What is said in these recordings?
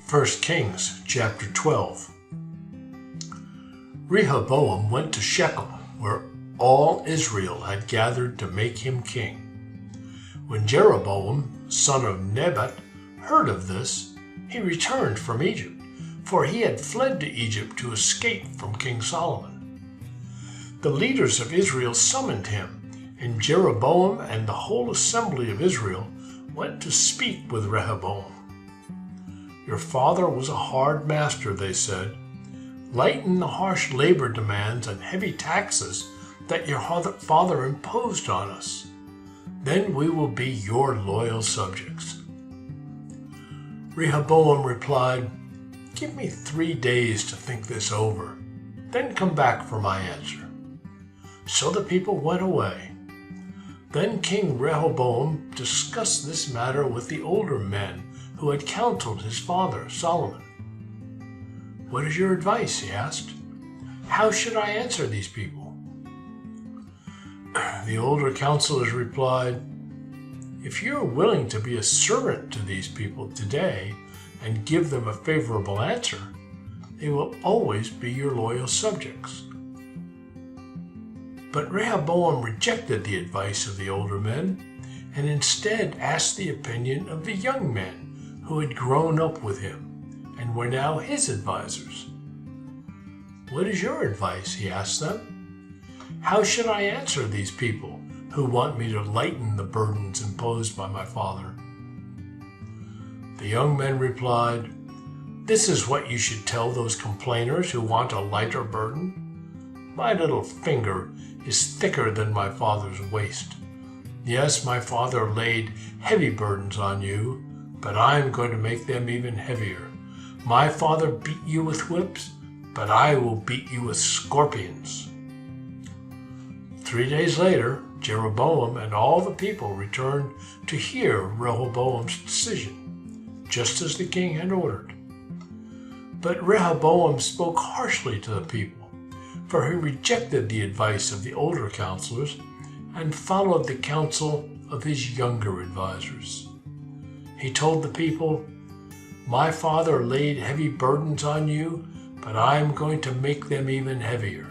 1 Kings chapter 12. Rehoboam went to Shechem, where all Israel had gathered to make him king. When Jeroboam, son of Nebat, heard of this, he returned from Egypt, for he had fled to Egypt to escape from King Solomon. The leaders of Israel summoned him, and Jeroboam and the whole assembly of Israel went to speak with Rehoboam. "Your father was a hard master," they said. "Lighten the harsh labor demands and heavy taxes that your father imposed on us. Then we will be your loyal subjects." Rehoboam replied, "Give me 3 days to think this over, then come back for my answer." So the people went away. Then King Rehoboam discussed this matter with the older men who had counseled his father Solomon. "What is your advice?" he asked. "How should I answer these people?" The older counselors replied, "If you are willing to be a servant to these people today and give them a favorable answer, they will always be your loyal subjects." But Rehoboam rejected the advice of the older men and instead asked the opinion of the young men who had grown up with him and were now his advisors. "What is your advice?" he asked them. "How should I answer these people who want me to lighten the burdens imposed by my father?" The young men replied, "This is what you should tell those complainers who want a lighter burden. My little finger is thicker than my father's waist. Yes, my father laid heavy burdens on you, but I'm going to make them even heavier. My father beat you with whips, but I will beat you with scorpions." 3 days later, Jeroboam and all the people returned to hear Rehoboam's decision, just as the king had ordered. But Rehoboam spoke harshly to the people, for he rejected the advice of the older counselors and followed the counsel of his younger advisors. He told the people, "My father laid heavy burdens on you, but I'm going to make them even heavier.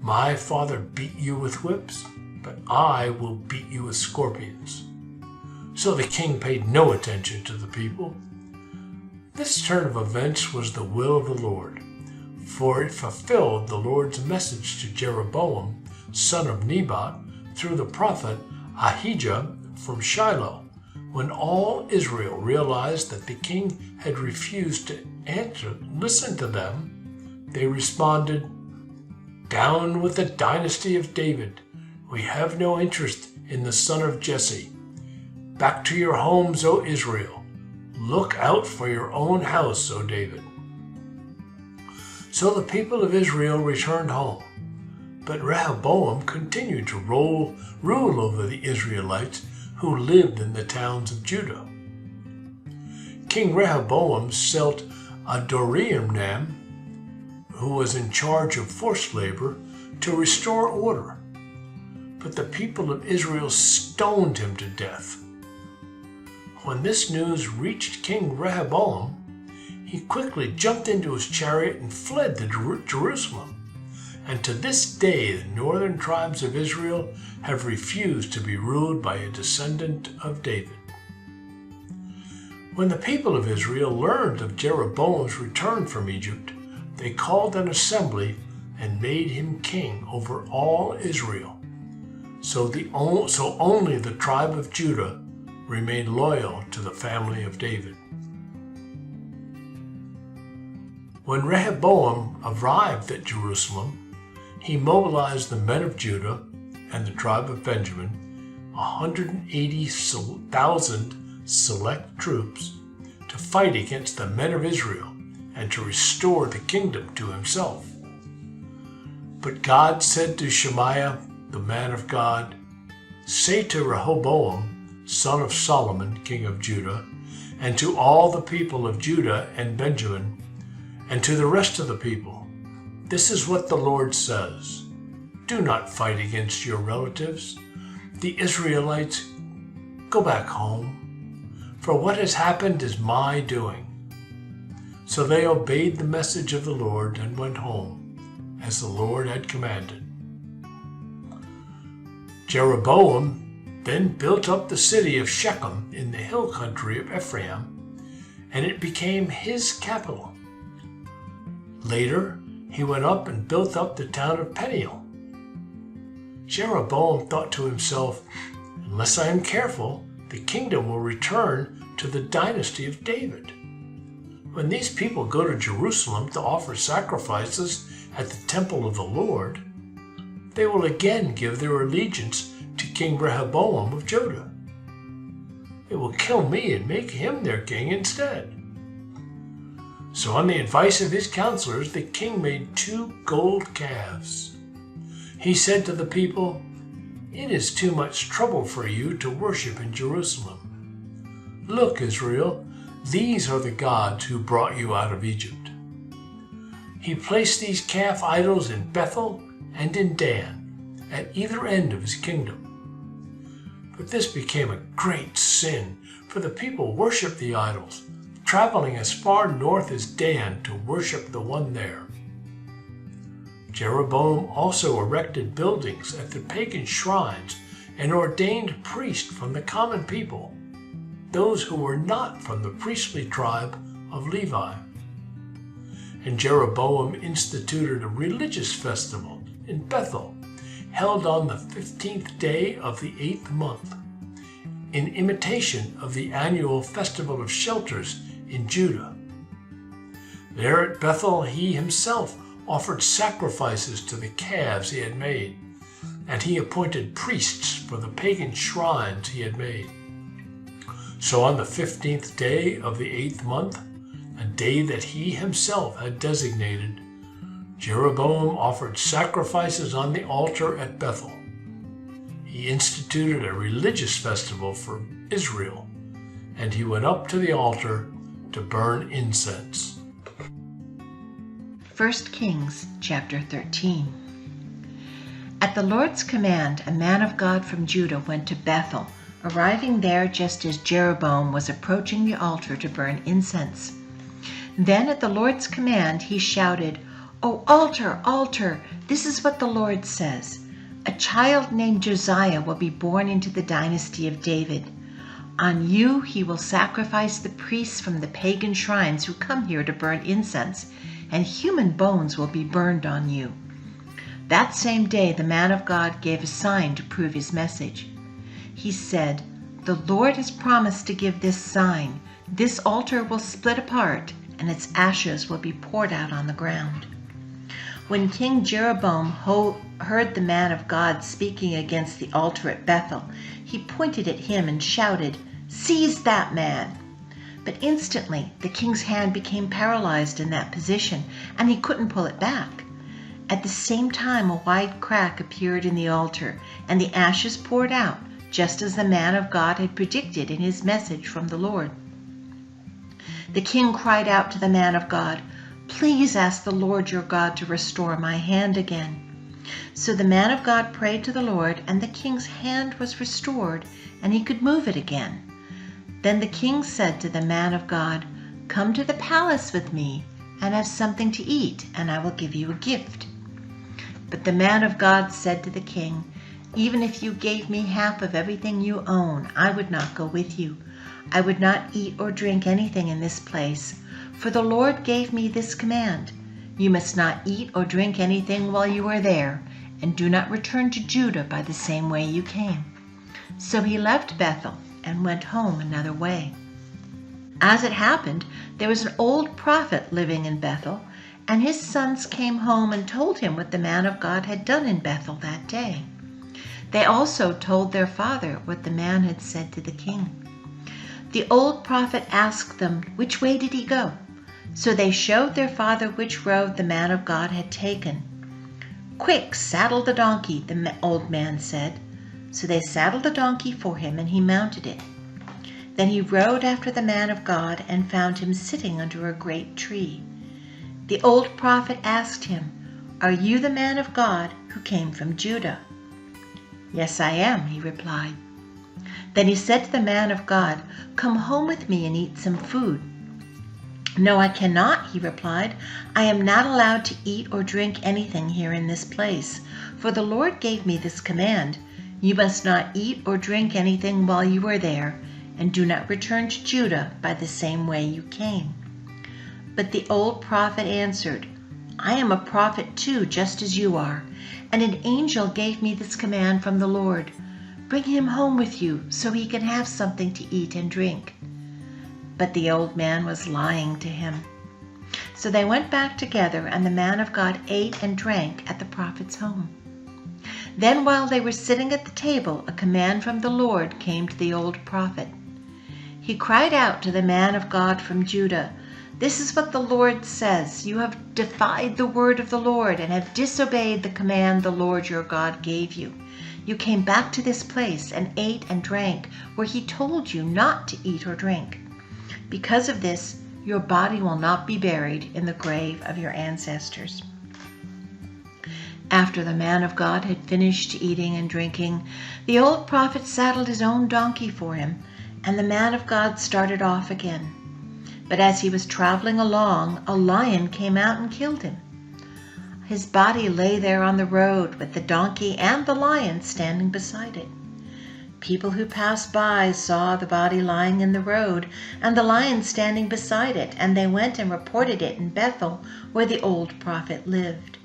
My father beat you with whips, but I will beat you with scorpions." So the king paid no attention to the people. This turn of events was the will of the Lord, for it fulfilled the Lord's message to Jeroboam, son of Nebat, through the prophet Ahijah from Shiloh. When all Israel realized that the king had refused to listen to them, they responded, "Down with the dynasty of David. We have no interest in the son of Jesse. Back to your homes, O Israel. Look out for your own house, O David." So the people of Israel returned home, but Rehoboam continued to rule over the Israelites who lived in the towns of Judah. King Rehoboam sent Adoniram, who was in charge of forced labor, to restore order. But the people of Israel stoned him to death. When this news reached King Rehoboam, he quickly jumped into his chariot and fled to Jerusalem. And to this day, the northern tribes of Israel have refused to be ruled by a descendant of David. When the people of Israel learned of Jeroboam's return from Egypt, they called an assembly and made him king over all Israel. So only the tribe of Judah remained loyal to the family of David. When Rehoboam arrived at Jerusalem, he mobilized the men of Judah and the tribe of Benjamin, 180,000 select troops, to fight against the men of Israel and to restore the kingdom to himself. But God said to Shemaiah, the man of God, "Say to Rehoboam, son of Solomon, king of Judah, and to all the people of Judah and Benjamin, and to the rest of the people, this is what the Lord says. Do not fight against your relatives, the Israelites. Go back home, for what has happened is my doing. So they obeyed the message of the Lord and went home, as the Lord had commanded. Jeroboam then built up the city of Shechem in the hill country of Ephraim, and it became his capital. Later, he went up and built up the town of Peniel. Jeroboam thought to himself, "Unless I am careful, the kingdom will return to the dynasty of David. When these people go to Jerusalem to offer sacrifices at the temple of the Lord, they will again give their allegiance to King Rehoboam of Judah. They will kill me and make him their king instead." So on the advice of his counselors, the king made 2 gold calves. He said to the people, "It is too much trouble for you to worship in Jerusalem. Look, Israel, these are the gods who brought you out of Egypt." He placed these calf idols in Bethel and in Dan, at either end of his kingdom. But this became a great sin, for the people worshipped the idols, traveling as far north as Dan to worship the one there. Jeroboam also erected buildings at the pagan shrines and ordained priests from the common people, those who were not from the priestly tribe of Levi. And Jeroboam instituted a religious festival in Bethel, held on the 15th day of the 8th month, in imitation of the annual festival of shelters in Judah. There at Bethel he himself offered sacrifices to the calves he had made, and he appointed priests for the pagan shrines he had made. So on the 15th day of the 8th month, a day that he himself had designated, Jeroboam offered sacrifices on the altar at Bethel. He instituted a religious festival for Israel, and he went up to the altar to burn incense. 1 Kings chapter 13. At the Lord's command, a man of God from Judah went to Bethel, arriving there just as Jeroboam was approaching the altar to burn incense. Then at the Lord's command he shouted, "O altar, altar, this is what the Lord says. A child named Josiah will be born into the dynasty of David. On you he will sacrifice the priests from the pagan shrines who come here to burn incense, and human bones will be burned on you." That same day the man of God gave a sign to prove his message. He said, "The Lord has promised to give this sign. This altar will split apart, and its ashes will be poured out on the ground." When King Jeroboam heard the man of God speaking against the altar at Bethel, he pointed at him and shouted, "Seize that man!" But instantly the king's hand became paralyzed in that position, and he couldn't pull it back. At the same time, a wide crack appeared in the altar, and the ashes poured out, just as the man of God had predicted in his message from the Lord. The king cried out to the man of God, "Please ask the Lord your God to restore my hand again." So the man of God prayed to the Lord, and the king's hand was restored, and he could move it again. Then the king said to the man of God, "Come to the palace with me and have something to eat, and I will give you a gift." But the man of God said to the king, "Even if you gave me half of everything you own, I would not go with you. I would not eat or drink anything in this place, for the Lord gave me this command: you must not eat or drink anything while you are there, and do not return to Judah by the same way you came." So he left Bethel and went home another way. As it happened, there was an old prophet living in Bethel, and his sons came home and told him what the man of God had done in Bethel that day. They also told their father what the man had said to the king. The old prophet asked them, "Which way did he go?" So they showed their father which road the man of God had taken. "Quick, saddle the donkey," the old man said. So they saddled the donkey for him, and he mounted it. Then he rode after the man of God and found him sitting under a great tree. The old prophet asked him, "Are you the man of God who came from Judah?" "Yes, I am," he replied. Then he said to the man of God, "Come home with me and eat some food." "No, I cannot," he replied. "I am not allowed to eat or drink anything here in this place, for the Lord gave me this command: you must not eat or drink anything while you are there, and do not return to Judah by the same way you came." But the old prophet answered, "I am a prophet too, just as you are, and an angel gave me this command from the Lord: bring him home with you so he can have something to eat and drink." But the old man was lying to him. So they went back together, and the man of God ate and drank at the prophet's home. Then while they were sitting at the table, a command from the Lord came to the old prophet. He cried out to the man of God from Judah, "This is what the Lord says: you have defied the word of the Lord and have disobeyed the command the Lord your God gave you. You came back to this place and ate and drank where he told you not to eat or drink. Because of this, your body will not be buried in the grave of your ancestors." After the man of God had finished eating and drinking, the old prophet saddled his own donkey for him, and the man of God started off again. But as he was traveling along, a lion came out and killed him. His body lay there on the road with the donkey and the lion standing beside it. People who passed by saw the body lying in the road and the lion standing beside it, and they went and reported it in Bethel, where the old prophet lived.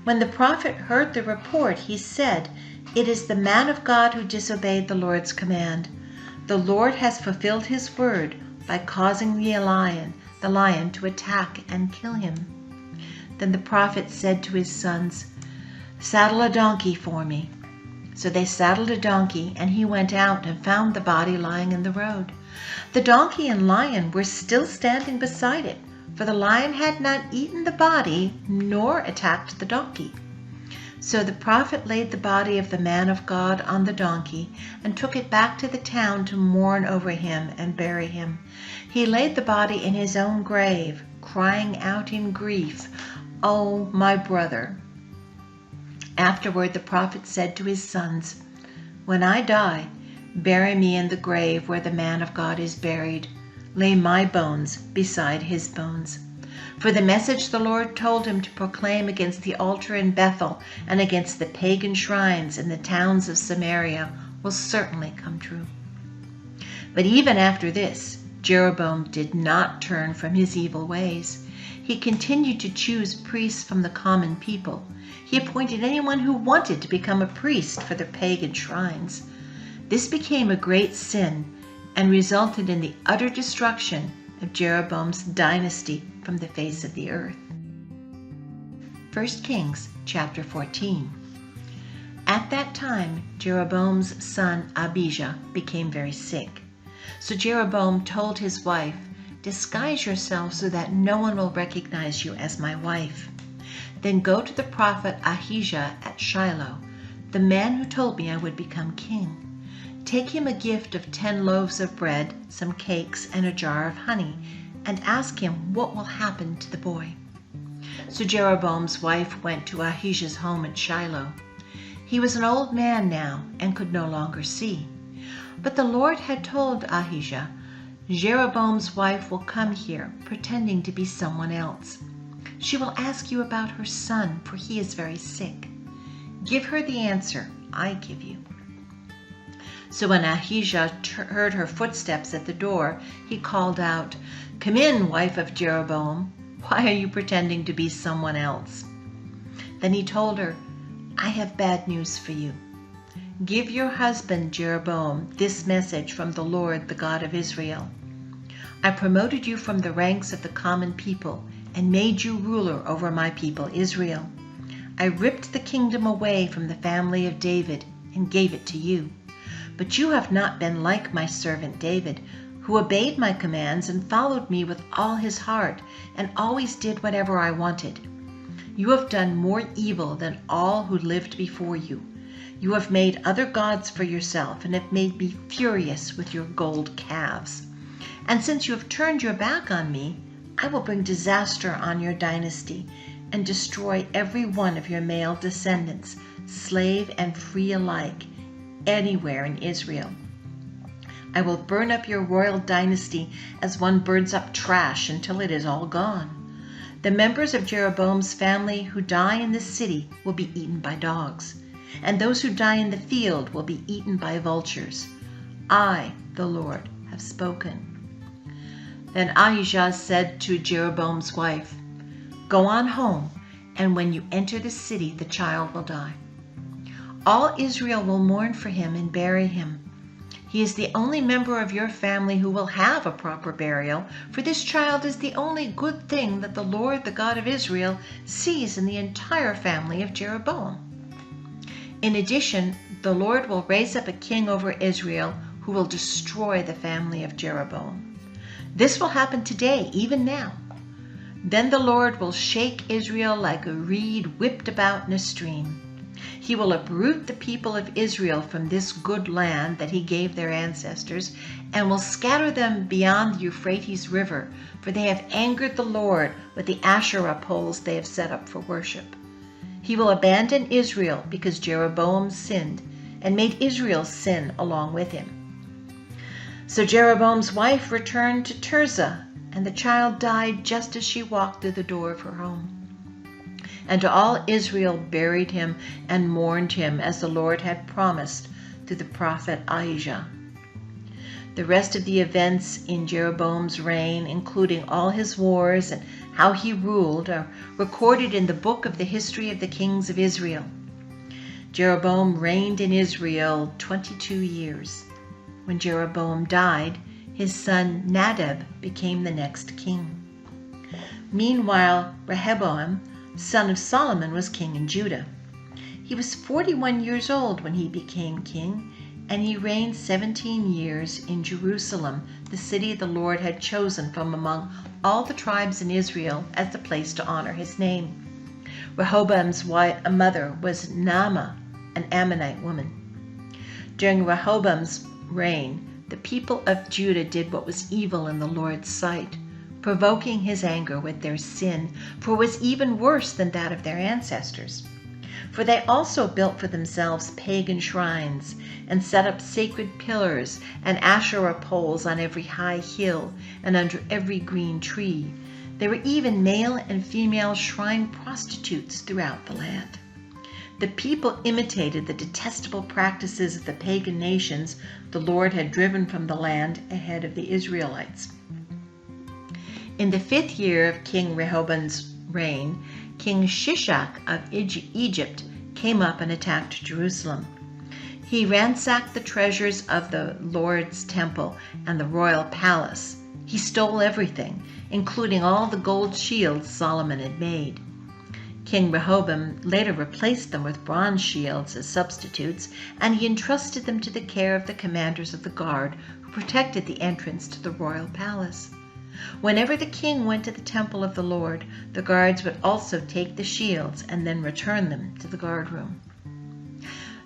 When the prophet heard the report, he said, "It is the man of God who disobeyed the Lord's command. The Lord has fulfilled his word by causing the lion to attack and kill him." Then the prophet said to his sons, "Saddle a donkey for me." So they saddled a donkey, and he went out and found the body lying in the road. The donkey and lion were still standing beside it, for the lion had not eaten the body nor attacked the donkey. So the prophet laid the body of the man of God on the donkey and took it back to the town to mourn over him and bury him. He laid the body in his own grave, crying out in grief, "Oh, my brother." Afterward the prophet said to his sons, "When I die, bury me in the grave where the man of God is buried. Lay my bones beside his bones." For the message the Lord told him to proclaim against the altar in Bethel and against the pagan shrines in the towns of Samaria will certainly come true. But even after this, Jeroboam did not turn from his evil ways. He continued to choose priests from the common people. He appointed anyone who wanted to become a priest for the pagan shrines. This became a great sin and resulted in the utter destruction of Jeroboam's dynasty from the face of the earth. 1 Kings chapter 14. At that time, Jeroboam's son Abijah became very sick. So Jeroboam told his wife, "Disguise yourself so that no one will recognize you as my wife. Then go to the prophet Ahijah at Shiloh, the man who told me I would become king. Take him a gift of 10 loaves of bread, some cakes, and a jar of honey, and ask him what will happen to the boy." So Jeroboam's wife went to Ahijah's home at Shiloh. He was an old man now and could no longer see. But the Lord had told Ahijah, "Jeroboam's wife will come here, pretending to be someone else. She will ask you about her son, for he is very sick. Give her the answer I give you." So when Ahijah heard her footsteps at the door, he called out, "Come in, wife of Jeroboam. Why are you pretending to be someone else?" Then he told her, "I have bad news for you. Give your husband Jeroboam this message from the Lord, the God of Israel. I promoted you from the ranks of the common people and made you ruler over my people Israel. I ripped the kingdom away from the family of David and gave it to you. But you have not been like my servant David, who obeyed my commands and followed me with all his heart and always did whatever I wanted. You have done more evil than all who lived before you. You have made other gods for yourself and have made me furious with your gold calves. And since you have turned your back on me, I will bring disaster on your dynasty and destroy every one of your male descendants, slave and free alike, anywhere in Israel. I will burn up your royal dynasty as one burns up trash until it is all gone. The members of Jeroboam's family who die in this city will be eaten by dogs, and those who die in the field will be eaten by vultures. I, the Lord, have spoken." Then Ahijah said to Jeroboam's wife, "Go on home, and when you enter the city, the child will die. All Israel will mourn for him and bury him. He is the only member of your family who will have a proper burial, for this child is the only good thing that the Lord, the God of Israel, sees in the entire family of Jeroboam. In addition, the Lord will raise up a king over Israel who will destroy the family of Jeroboam. This will happen today, even now. Then the Lord will shake Israel like a reed whipped about in a stream. He will uproot the people of Israel from this good land that he gave their ancestors, and will scatter them beyond the Euphrates River, for they have angered the Lord with the Asherah poles they have set up for worship. He will abandon Israel because Jeroboam sinned, and made Israel sin along with him." So Jeroboam's wife returned to Tirzah, and the child died just as she walked through the door of her home. And all Israel buried him and mourned him as the Lord had promised through the prophet Ahijah. The rest of the events in Jeroboam's reign, including all his wars and how he ruled, are recorded in the book of the history of the kings of Israel. Jeroboam reigned in Israel 22 years. When Jeroboam died, his son Nadab became the next king. Meanwhile, Rehoboam, son of Solomon, was king in Judah. He was 41 years old when he became king, and he reigned 17 years in Jerusalem, the city the Lord had chosen from among all the tribes in Israel as the place to honor his name. Rehoboam's mother was Naamah, an Ammonite woman. During Rehoboam's reign, the people of Judah did what was evil in the Lord's sight, provoking his anger with their sin, for it was even worse than that of their ancestors. For they also built for themselves pagan shrines, and set up sacred pillars and Asherah poles on every high hill and under every green tree. There were even male and female shrine prostitutes throughout the land. The people imitated the detestable practices of the pagan nations the Lord had driven from the land ahead of the Israelites. In the 5th year of King Rehoboam's reign, King Shishak of Egypt came up and attacked Jerusalem. He ransacked the treasures of the Lord's temple and the royal palace. He stole everything, including all the gold shields Solomon had made. King Rehoboam later replaced them with bronze shields as substitutes, and he entrusted them to the care of the commanders of the guard who protected the entrance to the royal palace. Whenever the king went to the temple of the Lord, the guards would also take the shields and then return them to the guard room.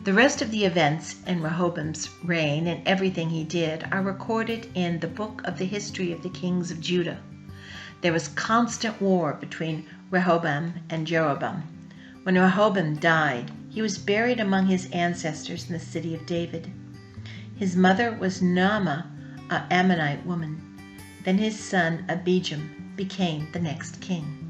The rest of the events in Rehoboam's reign and everything he did are recorded in the book of the history of the kings of Judah. There was constant war between Rehoboam and Jeroboam. When Rehoboam died, he was buried among his ancestors in the city of David. His mother was Naamah, an Ammonite woman. Then his son Abijam became the next king.